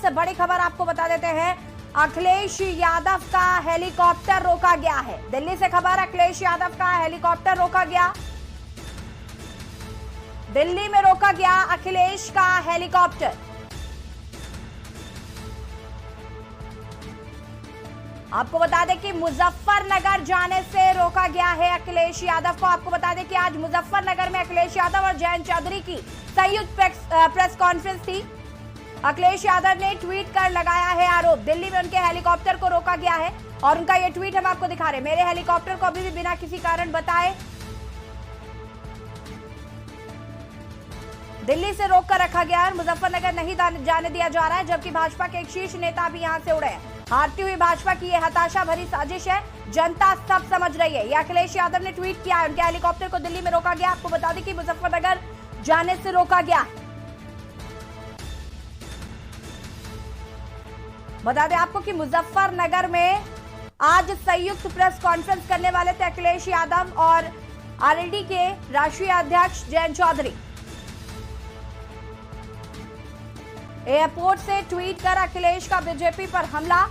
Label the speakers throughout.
Speaker 1: सबसे बड़ी खबर आपको बता देते हैं, अखिलेश यादव का हेलीकॉप्टर रोका गया है। दिल्ली से खबर, अखिलेश यादव का हेलीकॉप्टर रोका गया। दिल्ली में रोका गया अखिलेश का हेलीकॉप्टर। आपको बता दें कि मुजफ्फरनगर जाने से रोका गया है अखिलेश यादव को। आपको बता दें कि आज मुजफ्फरनगर में अखिलेश यादव और जयंत चौधरी की संयुक्त प्रेस कॉन्फ्रेंस थी। अखिलेश यादव ने ट्वीट कर लगाया है आरोप, दिल्ली में उनके हेलीकॉप्टर को रोका गया है। और उनका यह ट्वीट हम आपको दिखा रहे हैं, मेरे हेलीकॉप्टर को अभी भी बिना किसी कारण बताए दिल्ली से रोक कर रखा गया है। मुजफ्फरनगर नहीं जाने दिया जा रहा है, जबकि भाजपा के एक शीर्ष नेता भी यहां से उड़े हैं। हारती हुई भाजपा की यह हताशा भरी साजिश है, जनता सब समझ रही है। यह अखिलेश यादव ने ट्वीट किया है, उनके हेलीकॉप्टर को दिल्ली में रोका गया। आपको बता दें कि मुजफ्फरनगर जाने से रोका गया। बता दें आपको कि मुजफ्फरनगर में आज संयुक्त प्रेस कॉन्फ्रेंस करने वाले थे अखिलेश यादव और आरएलडी के राष्ट्रीय अध्यक्ष जयंत चौधरी। एयरपोर्ट से ट्वीट कर अखिलेश का बीजेपी पर हमला,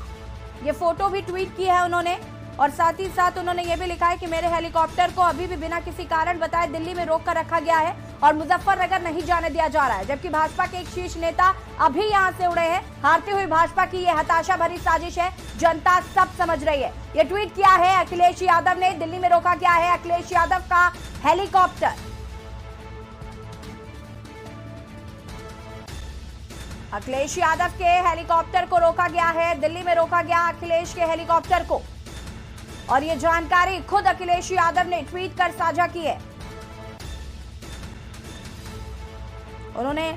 Speaker 1: ये फोटो भी ट्वीट की है उन्होंने। और साथ ही साथ उन्होंने ये भी लिखा है कि मेरे हेलीकॉप्टर को अभी भी बिना किसी कारण बताए दिल्ली में रोक कर रखा गया है और मुजफ्फरनगर नहीं जाने दिया जा रहा है, जबकि भाजपा के एक शीर्ष नेता अभी यहां से उड़े हैं। हारती हुई भाजपा की यह हताशा भरी साजिश है, जनता सब समझ रही है। ये ट्वीट किया है अखिलेश यादव ने, दिल्ली में रोका गया है अखिलेश यादव का हेलीकॉप्टर। अखिलेश यादव के हेलीकॉप्टर को रोका गया है, दिल्ली में रोका गया अखिलेश के हेलीकॉप्टर को। और ये जानकारी खुद अखिलेश यादव ने ट्वीट कर साझा की है। उन्होंने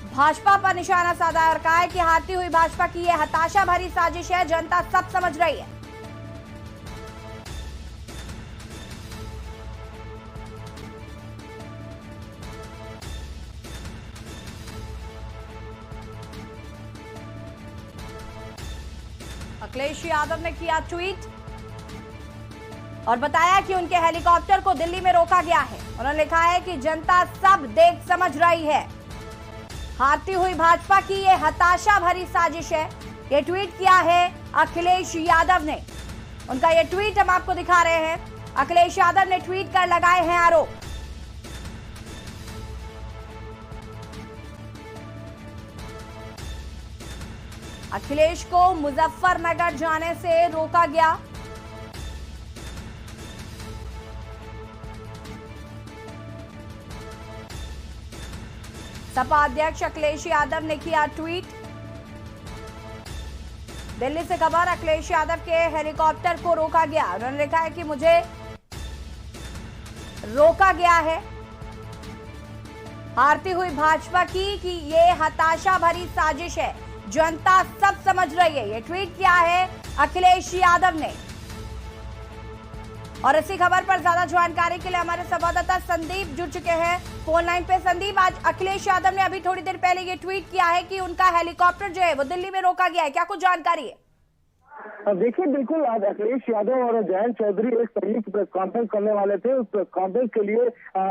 Speaker 1: भाजपा पर निशाना साधा है और कहा है कि हारती हुई भाजपा की यह हताशा भरी साजिश है, जनता सब समझ रही है। अखिलेश यादव ने किया ट्वीट और बताया कि उनके हेलीकॉप्टर को दिल्ली में रोका गया है। उन्होंने लिखा है कि जनता सब देख समझ रही है, हारती हुई भाजपा की यह हताशा भरी साजिश है। यह ट्वीट किया है अखिलेश यादव ने। उनका यह ट्वीट हम आपको दिखा रहे हैं। अखिलेश यादव ने ट्वीट कर लगाए हैं आरोप। अखिलेश को मुजफ्फरनगर जाने से रोका गया। सपा अध्यक्ष अखिलेश यादव ने किया ट्वीट। दिल्ली से खबर, अखिलेश यादव के हेलीकॉप्टर को रोका गया। उन्होंने लिखा है कि मुझे रोका गया है, हारती हुई भाजपा की ये हताशा भरी साजिश है, जनता सब समझ रही है। ये ट्वीट किया है अखिलेश यादव ने। और इसी खबर पर ज्यादा जानकारी के लिए हमारे संवाददाता संदीप जुड़ चुके हैं फोन लाइन पे। संदीप, आज अखिलेश यादव ने अभी थोड़ी देर पहले ये ट्वीट किया है कि उनका हेलीकॉप्टर जो है वो दिल्ली में रोका गया है, क्या कुछ जानकारी है?
Speaker 2: देखिए, बिल्कुल आज अखिलेश यादव और जयंत चौधरी एक संयुक्त प्रेस कॉन्फ्रेंस करने वाले थे। उस प्रेस कॉन्फ्रेंस के लिए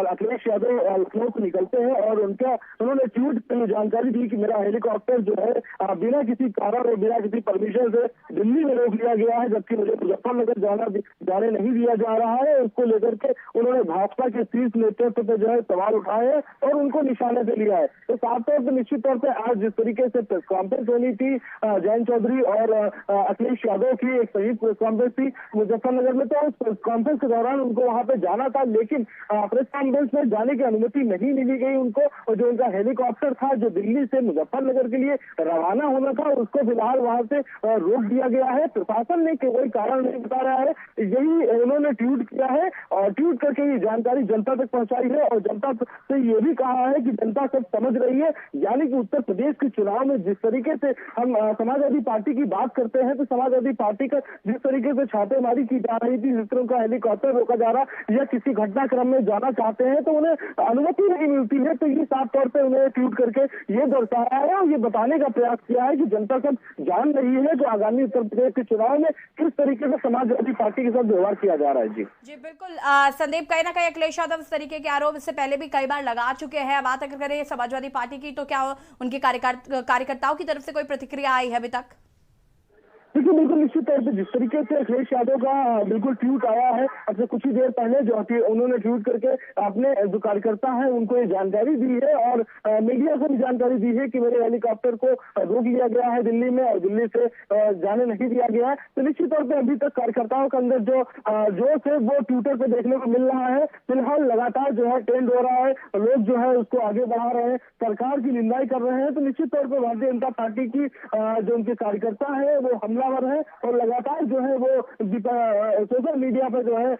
Speaker 2: अखिलेश यादव लखनऊ से निकलते हैं और उन्होंने ट्वीट पर जानकारी दी कि मेरा हेलीकॉप्टर जो है बिना किसी कारण और बिना किसी परमिशन से दिल्ली में रोक लिया गया है, जबकि मुझे मुजफ्फरनगर जाने नहीं दिया जा रहा है। उसको लेकर के उन्होंने भाजपा के शीर्ष नेतृत्व पर जो है सवाल उठाए हैं और उनको निशाने पे लिया है। तो साफ तौर पर निश्चित तौर पर आज जिस तरीके से प्रेस कॉन्फ्रेंस होनी थी जयंत चौधरी और अखिलेश यादव की एक संयुक्त प्रेस कॉन्फ्रेंस थी मुजफ्फरनगर में, तो उस प्रेस कॉन्फ्रेंस के दौरान उनको वहां पे जाना था, लेकिन प्रेस कॉन्फ्रेंस में जाने की अनुमति नहीं मिली गई उनको। और जो उनका हेलीकॉप्टर था जो दिल्ली से मुजफ्फरनगर के लिए रवाना होना था, उसको फिलहाल वहां से रोक दिया गया है। प्रशासन ने कोई कारण नहीं बता रहा है, यही उन्होंने ट्वीट किया है और ट्वीट करके ये जानकारी जनता तक पहुंचाई है और जनता से ये भी कहा है कि जनता सब समझ रही है। यानी कि उत्तर प्रदेश के चुनाव में जिस तरीके से हम समाजवादी पार्टी की बात करते हैं, तो समाजवादी समाजवादी पार्टी का जिस तरीके से छापेमारी की जा रही थी, जिस तरह का हेलीकॉप्टर रोका जा रहा या किसी घटनाक्रम में जाना चाहते हैं तो उन्हें अनुमति नहीं मिलती है। तो ये साफ तौर पर उन्हें ट्वीट करके ये दर्शाया है और ये बताने का प्रयास किया है कि जनता सब जान रही है कि आगामी उत्तर प्रदेश के चुनाव में किस तरीके से समाजवादी पार्टी के साथ व्यवहार किया जा रहा है। जी
Speaker 1: बिल्कुल संदीप, कहीं ना कहीं अखिलेश यादव इस तरीके के आरोप इससे पहले भी कई बार लगा चुके हैं। बात अगर करें समाजवादी पार्टी की तो क्या उनके कार्यकर्ताओं की तरफ से कोई प्रतिक्रिया आई है अभी तक?
Speaker 2: देखिए बिल्कुल निश्चित तौर पर जिस तरीके से अखिलेश यादव का बिल्कुल ट्वीट आया है, अब से कुछ ही देर पहले जो उन्होंने ट्वीट करके अपने जो कार्यकर्ता हैं उनको ये जानकारी दी है और मीडिया को भी जानकारी दी है कि मेरे हेलीकॉप्टर को रोक लिया गया है दिल्ली में और दिल्ली से जाने नहीं दिया गया है। तो निश्चित तौर पर अभी तक कार्यकर्ताओं के अंदर जो जोश है वो ट्विटर पर देखने को मिल रहा है। फिलहाल लगातार जो है ट्रेंड हो रहा है, लोग जो है उसको आगे बढ़ा रहे हैं, सरकार की निंदाई कर रहे हैं। तो निश्चित तौर पर भारतीय जनता पार्टी की जो उनके कार्यकर्ता है वो हमलावर है और लगातार जो है वो सोशल मीडिया पर जो है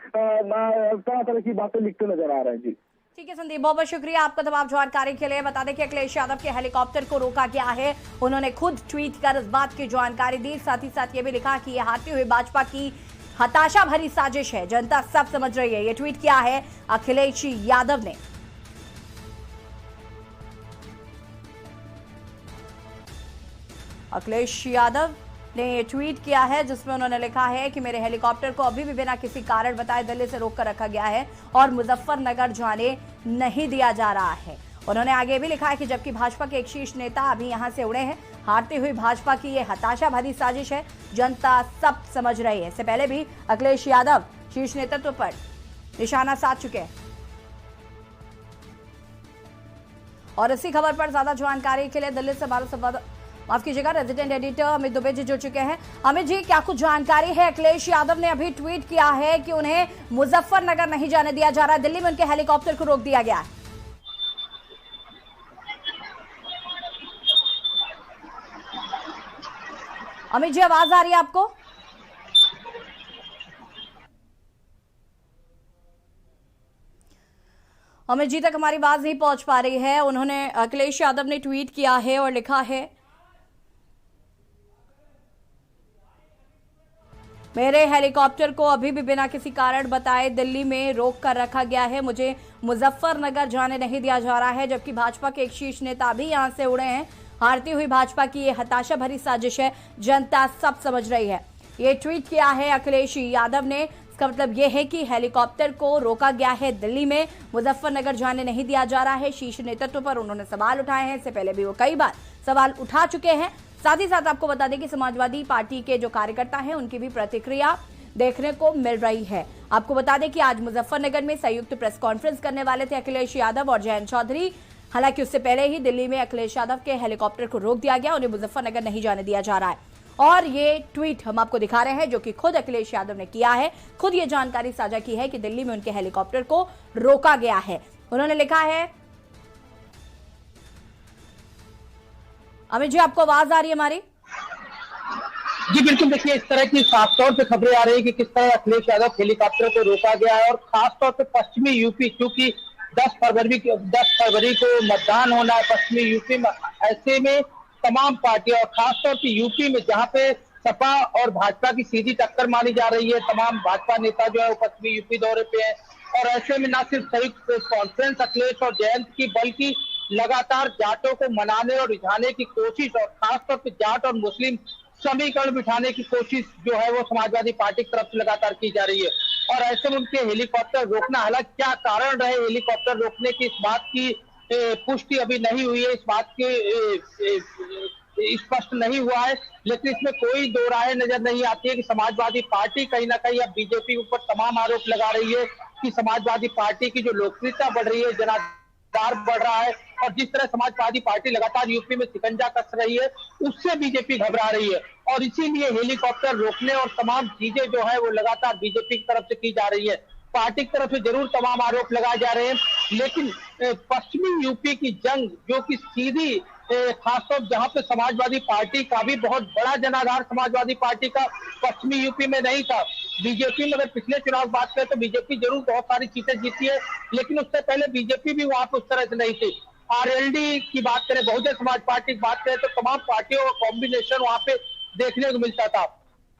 Speaker 2: तरह तरह की बातें लिखते नजर आ रहे हैं। जी
Speaker 1: ठीक है संदीप, बहुत बहुत शुक्रिया आपका तमाम जानकारी के लिए। बता दें कि अखिलेश यादव के हेलीकॉप्टर को रोका गया है, उन्होंने खुद ट्वीट कर इस बात की जानकारी दी। साथ ही साथ ये भी लिखा कि यह हारती हुई भाजपा की हताशा भरी साजिश है, जनता सब समझ रही है। ये ट्वीट किया है अखिलेश यादव ने। अखिलेश यादव ने ये ट्वीट किया है जिसमें उन्होंने लिखा है कि मेरे हेलीकॉप्टर को अभी भी बिना किसी कारण बताए दिल्ली से रोक कर रखा गया है और मुजफ्फरनगर जाने नहीं दिया जा रहा है। उन्होंने आगे भी लिखा है कि जबकि भाजपा के एक शीर्ष नेता अभी यहां से उड़े हैं, हारती हुई भाजपा की ये हताशा भरी साजिश है, जनता सब समझ रही है। इससे पहले भी अखिलेश यादव शीर्ष नेतृत्व पर निशाना साध चुके हैं। और इसी खबर पर ज्यादा जानकारी के लिए दिल्ली से भारत संवाददाता, माफ कीजिएगा, रेजिडेंट एडिटर अमित दुबे जी जुड़ चुके हैं। अमित जी, क्या कुछ जानकारी है? अखिलेश यादव ने अभी ट्वीट किया है कि उन्हें मुजफ्फरनगर नहीं जाने दिया जा रहा है, दिल्ली में उनके हेलीकॉप्टर को रोक दिया गया है। अमित जी, आवाज आ रही है आपको? अमित जी तक हमारी आवाज नहीं पहुंच पा रही है। उन्होंने, अखिलेश यादव ने ट्वीट किया है और लिखा है, मेरे हेलीकॉप्टर को अभी भी बिना किसी कारण बताए दिल्ली में रोक कर रखा गया है, मुझे मुजफ्फरनगर जाने नहीं दिया जा रहा है, जबकि भाजपा के एक शीर्ष नेता भी यहां से उड़े हैं। हारती हुई भाजपा की ये हताशा भरी साजिश है, जनता सब समझ रही है। ये ट्वीट किया है अखिलेश यादव ने। इसका मतलब ये है कि हेलीकॉप्टर को रोका गया है दिल्ली में, मुजफ्फरनगर जाने नहीं दिया जा रहा है। शीर्ष नेतृत्व पर उन्होंने सवाल उठाए हैं, इससे पहले भी वो कई बार सवाल उठा चुके हैं। साथ ही साथ आपको बता दें कि समाजवादी पार्टी के जो कार्यकर्ता हैं उनकी भी प्रतिक्रिया देखने को मिल रही है। आपको बता दें कि आज मुजफ्फरनगर में संयुक्त प्रेस कॉन्फ्रेंस करने वाले थे अखिलेश यादव और जयंत चौधरी। हालांकि उससे पहले ही दिल्ली में अखिलेश यादव के हेलीकॉप्टर को रोक दिया गया, उन्हें मुजफ्फरनगर नहीं जाने दिया जा रहा है। और ये ट्वीट हम आपको दिखा रहे हैं जो कि खुद अखिलेश यादव ने किया है, खुद ये जानकारी साझा की है कि दिल्ली में उनके हेलीकॉप्टर को रोका गया है। उन्होंने लिखा है, अमित जी आपको आवाज आ रही है हमारी?
Speaker 3: जी बिल्कुल, देखिए इस तरह की साफ तौर पे खबरें आ रही है कि किस तरह अखिलेश यादव हेलीकॉप्टर को रोका गया है और खास तौर पे पश्चिमी यूपी, क्योंकि 10 फरवरी को मतदान होना है पश्चिमी यूपी में। ऐसे में तमाम पार्टियां और खास तौर पे यूपी में जहां पे सपा और भाजपा की सीधी टक्कर मानी जा रही है, तमाम भाजपा नेता जो है वो पश्चिमी यूपी दौरे पे हैं। और ऐसे में न सिर्फ संयुक्त प्रेस कॉन्फ्रेंस अखिलेश और जयंत की, बल्कि लगातार जाटों को मनाने और रिझाने की कोशिश और खासतौर पर जाट और मुस्लिम समीकरण बिठाने की कोशिश जो है वो समाजवादी पार्टी की तरफ से लगातार की जा रही है। और ऐसे में उनके हेलीकॉप्टर रोकना, हालांकि क्या कारण रहे हेलीकॉप्टर रोकने की, इस बात की पुष्टि अभी नहीं हुई है, इस बात की स्पष्ट नहीं हुआ है। लेकिन इसमें कोई दो राय नजर नहीं आती है कि समाजवादी पार्टी कहीं ना कहीं अब बीजेपी के ऊपर तमाम आरोप लगा रही है कि समाजवादी पार्टी की जो लोकप्रियता बढ़ रही है, जनाधार बढ़ रहा है, और जिस तरह समाजवादी पार्टी लगातार यूपी में शिकंजा कस रही है, उससे बीजेपी घबरा रही है। और इसीलिए हेलीकॉप्टर रोकने और तमाम चीजें जो है वो लगातार बीजेपी की तरफ से की जा रही है। पार्टी की तरफ से जरूर तमाम आरोप लगाए जा रहे हैं, लेकिन पश्चिमी यूपी की जंग जो कि सीधी खासतौर जहां पे समाजवादी पार्टी का भी बहुत बड़ा जनाधार समाजवादी पार्टी का पश्चिमी यूपी में नहीं था। बीजेपी में अगर पिछले चुनाव की बात करें तो बीजेपी जरूर बहुत सारी सीटें जीती है, लेकिन उससे पहले बीजेपी भी वहां पे उस तरह से नहीं थी। आरएलडी की बात करें, बहुजन समाज पार्टी की बात करें तो तमाम पार्टियों का कॉम्बिनेशन वहां पे देखने को मिलता था।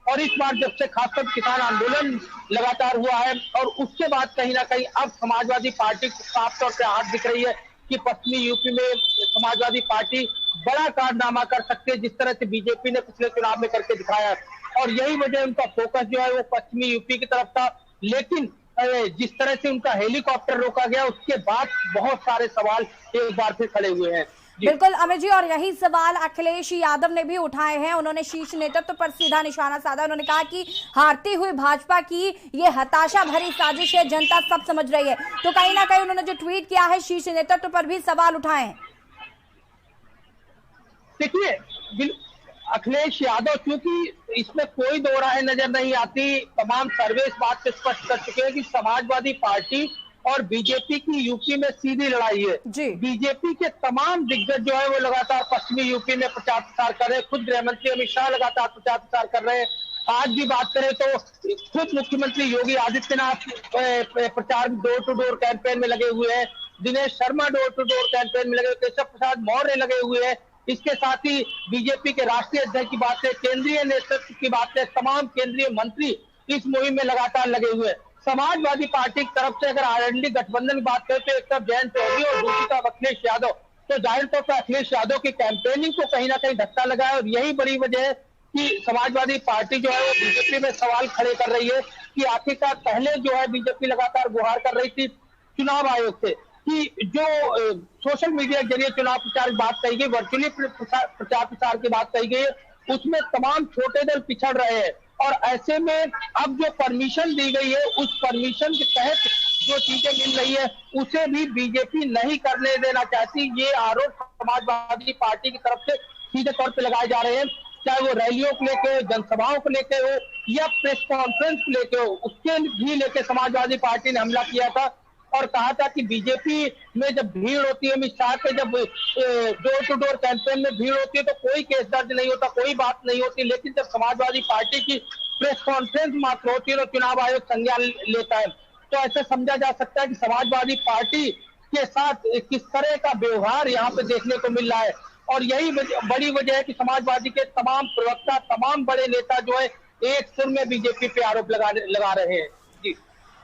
Speaker 3: और इस बार जब से खासकर किसान आंदोलन लगातार हुआ है और उसके बाद कहीं ना कहीं अब समाजवादी पार्टी को साफ तौर पर हाथ दिख रही है कि पश्चिमी यूपी में समाजवादी पार्टी बड़ा कारनामा कर सकती है, जिस तरह से बीजेपी ने पिछले चुनाव में करके दिखाया। और यही वजह उनका फोकस जो है वो पश्चिमी यूपी की तरफ था। लेकिन जिस तरह से उनका हेलीकॉप्टर रोका गया उसके बाद बहुत सारे सवाल एक बार फिर खड़े हुए हैं।
Speaker 1: बिल्कुल अमित जी, और यही सवाल अखिलेश यादव ने भी उठाए हैं। उन्होंने शीर्ष नेतृत्व पर सीधा निशाना साधा। उन्होंने कहा कि हारती हुई भाजपा की ये हताशा भरी साजिश है, जनता सब समझ रही है। तो कहीं ना कहीं उन्होंने जो ट्वीट किया है शीर्ष नेतृत्व पर भी सवाल उठाए हैं।
Speaker 3: देखिए, अखिलेश यादव, क्योंकि इसमें कोई दो राय नजर नहीं आती, तमाम सर्वे इस बात से स्पष्ट कर चुके हैं कि समाजवादी पार्टी और बीजेपी की यूपी में सीधी लड़ाई है। बीजेपी के तमाम दिग्गज जो है वो लगातार पश्चिमी यूपी में प्रचार प्रसार कर रहे हैं। खुद गृह मंत्री अमित शाह लगातार प्रचार प्रसार कर रहे हैं। आज भी बात करें तो खुद मुख्यमंत्री योगी आदित्यनाथ प्रचार डोर टू डोर कैंपेन में लगे हुए हैं। Dinesh Sharma door to door campaign में लगे, केशव प्रसाद मौर्य लगे हुए हैं। इसके साथ ही बीजेपी के राष्ट्रीय अध्यक्ष की बात है, केंद्रीय नेतृत्व की बात है, तमाम केंद्रीय मंत्री इस मुहिम में लगातार लगे हुए हैं। समाजवादी पार्टी की तरफ से अगर आरएलडी गठबंधन की बात करें तो एक तरफ जयंत चौधरी और दूसरी तरफ अखिलेश यादव, तो जाहिर तौर पर अखिलेश यादव की कैंपेनिंग को कहीं ना कहीं धक्का लगा है। और यही बड़ी वजह है कि समाजवादी पार्टी जो है वो बीजेपी में सवाल खड़े कर रही है कि आखिरकार पहले जो है बीजेपी लगातार गुहार कर रही थी चुनाव आयोग से कि जो सोशल मीडिया के जरिए चुनाव प्रचार की बात कही गई, वर्चुअली प्रचार प्रसार की बात कही गई, उसमें तमाम छोटे दल पिछड़ रहे हैं। और ऐसे में अब जो परमिशन दी गई है उस परमिशन के तहत जो चीजें मिल रही है उसे भी बीजेपी नहीं करने देना चाहती। ये आरोप समाजवादी पार्टी की तरफ से सीधे तौर पे लगाए जा रहे हैं, चाहे वो रैलियों को लेके हो, जनसभाओं को लेके हो या प्रेस कॉन्फ्रेंस को लेके हो, उसके भी लेके समाजवादी पार्टी ने हमला किया था और कहा था कि बीजेपी में जब भीड़ होती है, अमित शाह के जब डोर टू डोर कैंपेन में भीड़ होती है तो कोई केस दर्ज नहीं होता, कोई बात नहीं होती। लेकिन जब समाजवादी पार्टी की प्रेस कॉन्फ्रेंस मात्र होती है तो चुनाव आयोग संज्ञान लेता है। तो ऐसे समझा जा सकता है कि समाजवादी पार्टी के साथ किस तरह का व्यवहार यहाँ पे देखने को मिल रहा है। और यही बड़ी वजह है कि समाजवादी के तमाम प्रवक्ता, तमाम बड़े नेता जो है एक सुर में बीजेपी पे आरोप लगा रहे हैं। जी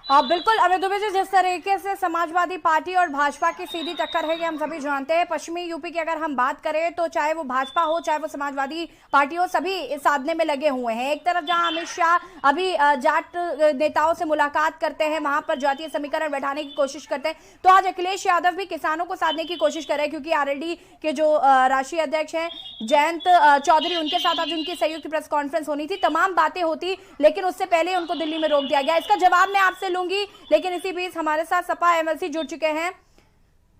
Speaker 1: हाँ बिल्कुल अमित दुबे जी, जिस तरीके से समाजवादी पार्टी और भाजपा की सीधी टक्कर है ये हम सभी जानते हैं। पश्चिमी यूपी की अगर हम बात करें तो चाहे वो भाजपा हो चाहे वो समाजवादी पार्टी हो, सभी साधने में लगे हुए हैं। एक तरफ जहां अमित शाह अभी जाट नेताओं से मुलाकात करते हैं, वहां पर जातीय समीकरण बैठाने की कोशिश करते हैं, तो आज अखिलेश यादव भी किसानों को साधने की कोशिश कर रहे हैं, क्योंकि आरएलडी के जो राष्ट्रीय अध्यक्ष हैं जयंत चौधरी, उनके साथ आज उनकी संयुक्त प्रेस कॉन्फ्रेंस होनी थी, तमाम बातें होती, लेकिन उससे पहले उनको दिल्ली में रोक दिया गया। इसका जवाब मैं आपसे लूंगी, लेकिन इसी बीच हमारे साथ सपा एमएलसी जुड़ चुके हैं,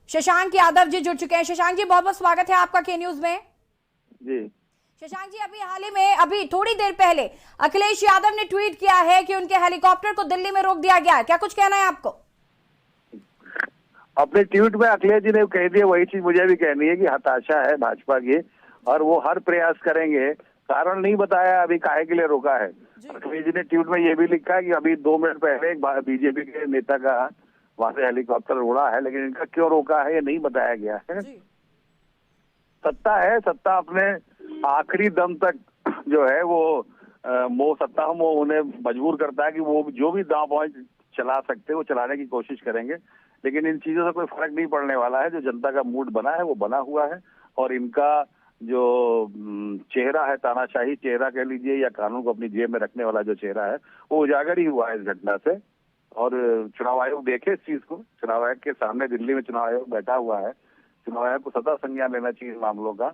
Speaker 1: शशांक यादव जी जुड़ चुके हैं। शशांक जी, बहुत बहुत स्वागत है आपका के न्यूज में।
Speaker 2: जी
Speaker 1: शशांक जी, अभी हाल ही में अभी थोड़ी देर पहले अखिलेश यादव ने ट्वीट किया है कि उनके हेलीकॉप्टर को दिल्ली में रोक दिया गया है, क्या कुछ कहना है आपको?
Speaker 4: अपने ट्वीट में अखिलेश जी ने कह दिया, वही चीज मुझे भी कहनी है कि हताशा है भाजपा की और वो हर प्रयास करेंगे। कारण नहीं बताया अभी काहे के लिए रोका है। अखिलेश जी ने ट्वीट में ये भी लिखा है कि अभी 2 मिनट पहले एक बीजेपी के नेता का वहां से हेलीकॉप्टर उड़ा है, लेकिन इनका क्यों रोका है ये नहीं बताया गया है। सत्ता है, सत्ता अपने आखिरी दम तक जो है वो सत्ता वो उन्हें मजबूर करता है कि वो जो भी दांव पॉइंट चला सकते हैं वो चलाने की कोशिश करेंगे। लेकिन इन चीजों से कोई फर्क नहीं पड़ने वाला है। जो जनता का मूड बना है वो बना हुआ है और इनका जो चेहरा है, तानाशाही चेहरा कह लीजिए या कानून को अपनी जेब में रखने वाला जो चेहरा है, वो उजागर ही हुआ है इस घटना से। और चुनाव आयोग देखे इस चीज को, चुनाव आयोग के सामने दिल्ली में चुनाव आयोग बैठा हुआ है, चुनाव आयोग को सदा संज्ञान लेना चाहिए मामलों का।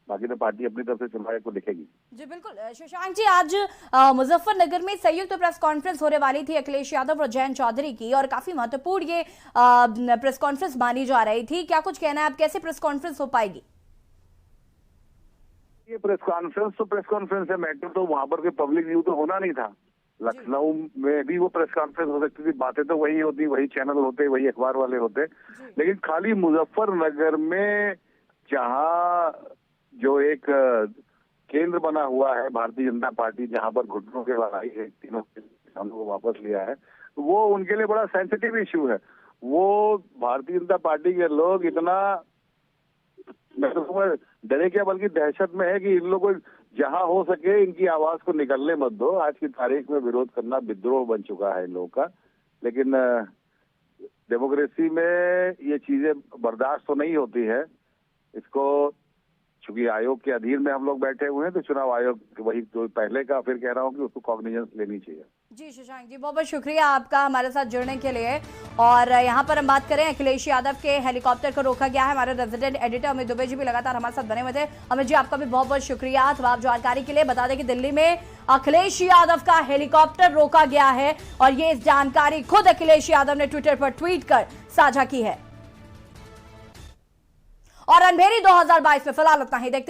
Speaker 4: बाकी तो पार्टी अपनी तरफ से चुनाव आयोग को लिखेगी।
Speaker 1: जी बिल्कुल शशांक जी, आज मुजफ्फरनगर में संयुक्त प्रेस कॉन्फ्रेंस होने वाली थी अखिलेश यादव और जयंत चौधरी की, और काफी महत्वपूर्ण ये प्रेस कॉन्फ्रेंस मानी जा रही थी। क्या कुछ कहना है आप, कैसे प्रेस कॉन्फ्रेंस हो पाएगी?
Speaker 4: ये प्रेस कॉन्फ्रेंस है, मैटर तो वहां पर कोई पब्लिक व्यू तो होना नहीं था। लखनऊ में भी वो प्रेस कॉन्फ्रेंस हो सकती थी, बातें तो वही होती, वही चैनल होते, वही अखबार वाले होते, लेकिन खाली मुजफ्फरनगर में जहां जो एक केंद्र बना हुआ है भारतीय जनता पार्टी, जहां पर घुटनों के लड़ाई है, तीनों किसानों को वापस लिया है, वो उनके लिए बड़ा सेंसिटिव इश्यू है। वो भारतीय जनता पार्टी के लोग इतना, मैं तो डरे क्या बल्कि दहशत में है कि इन लोगों को जहां हो सके इनकी आवाज को निकलने मत दो। आज की तारीख में विरोध करना विद्रोह बन चुका है इन लोगों का। लेकिन डेमोक्रेसी में ये चीजें बर्दाश्त तो नहीं होती है। इसको चूंकि आयोग के अधीन में हम लोग बैठे हुए हैं, तो चुनाव आयोग वही जो पहले का फिर कह रहा हूँ कि उसको कॉग्निजेंस लेनी चाहिए।
Speaker 1: जी शशांक जी, बहुत बहुत शुक्रिया आपका हमारे साथ जुड़ने के लिए। और यहाँ पर हम बात करें, अखिलेश यादव के हेलीकॉप्टर को रोका गया है। हमारे रेजिडेंट एडिटर अमित दुबे जी भी लगातार हमारे साथ बने हुए थे। अमित जी, आपका भी बहुत बहुत शुक्रिया तमाम जानकारी के लिए। बता दें कि दिल्ली में अखिलेश यादव का हेलीकॉप्टर रोका गया है और ये इस जानकारी खुद अखिलेश यादव ने ट्विटर पर ट्वीट कर साझा की है। और अनभेरी 2022 में फिलहाल उतना ही। देखते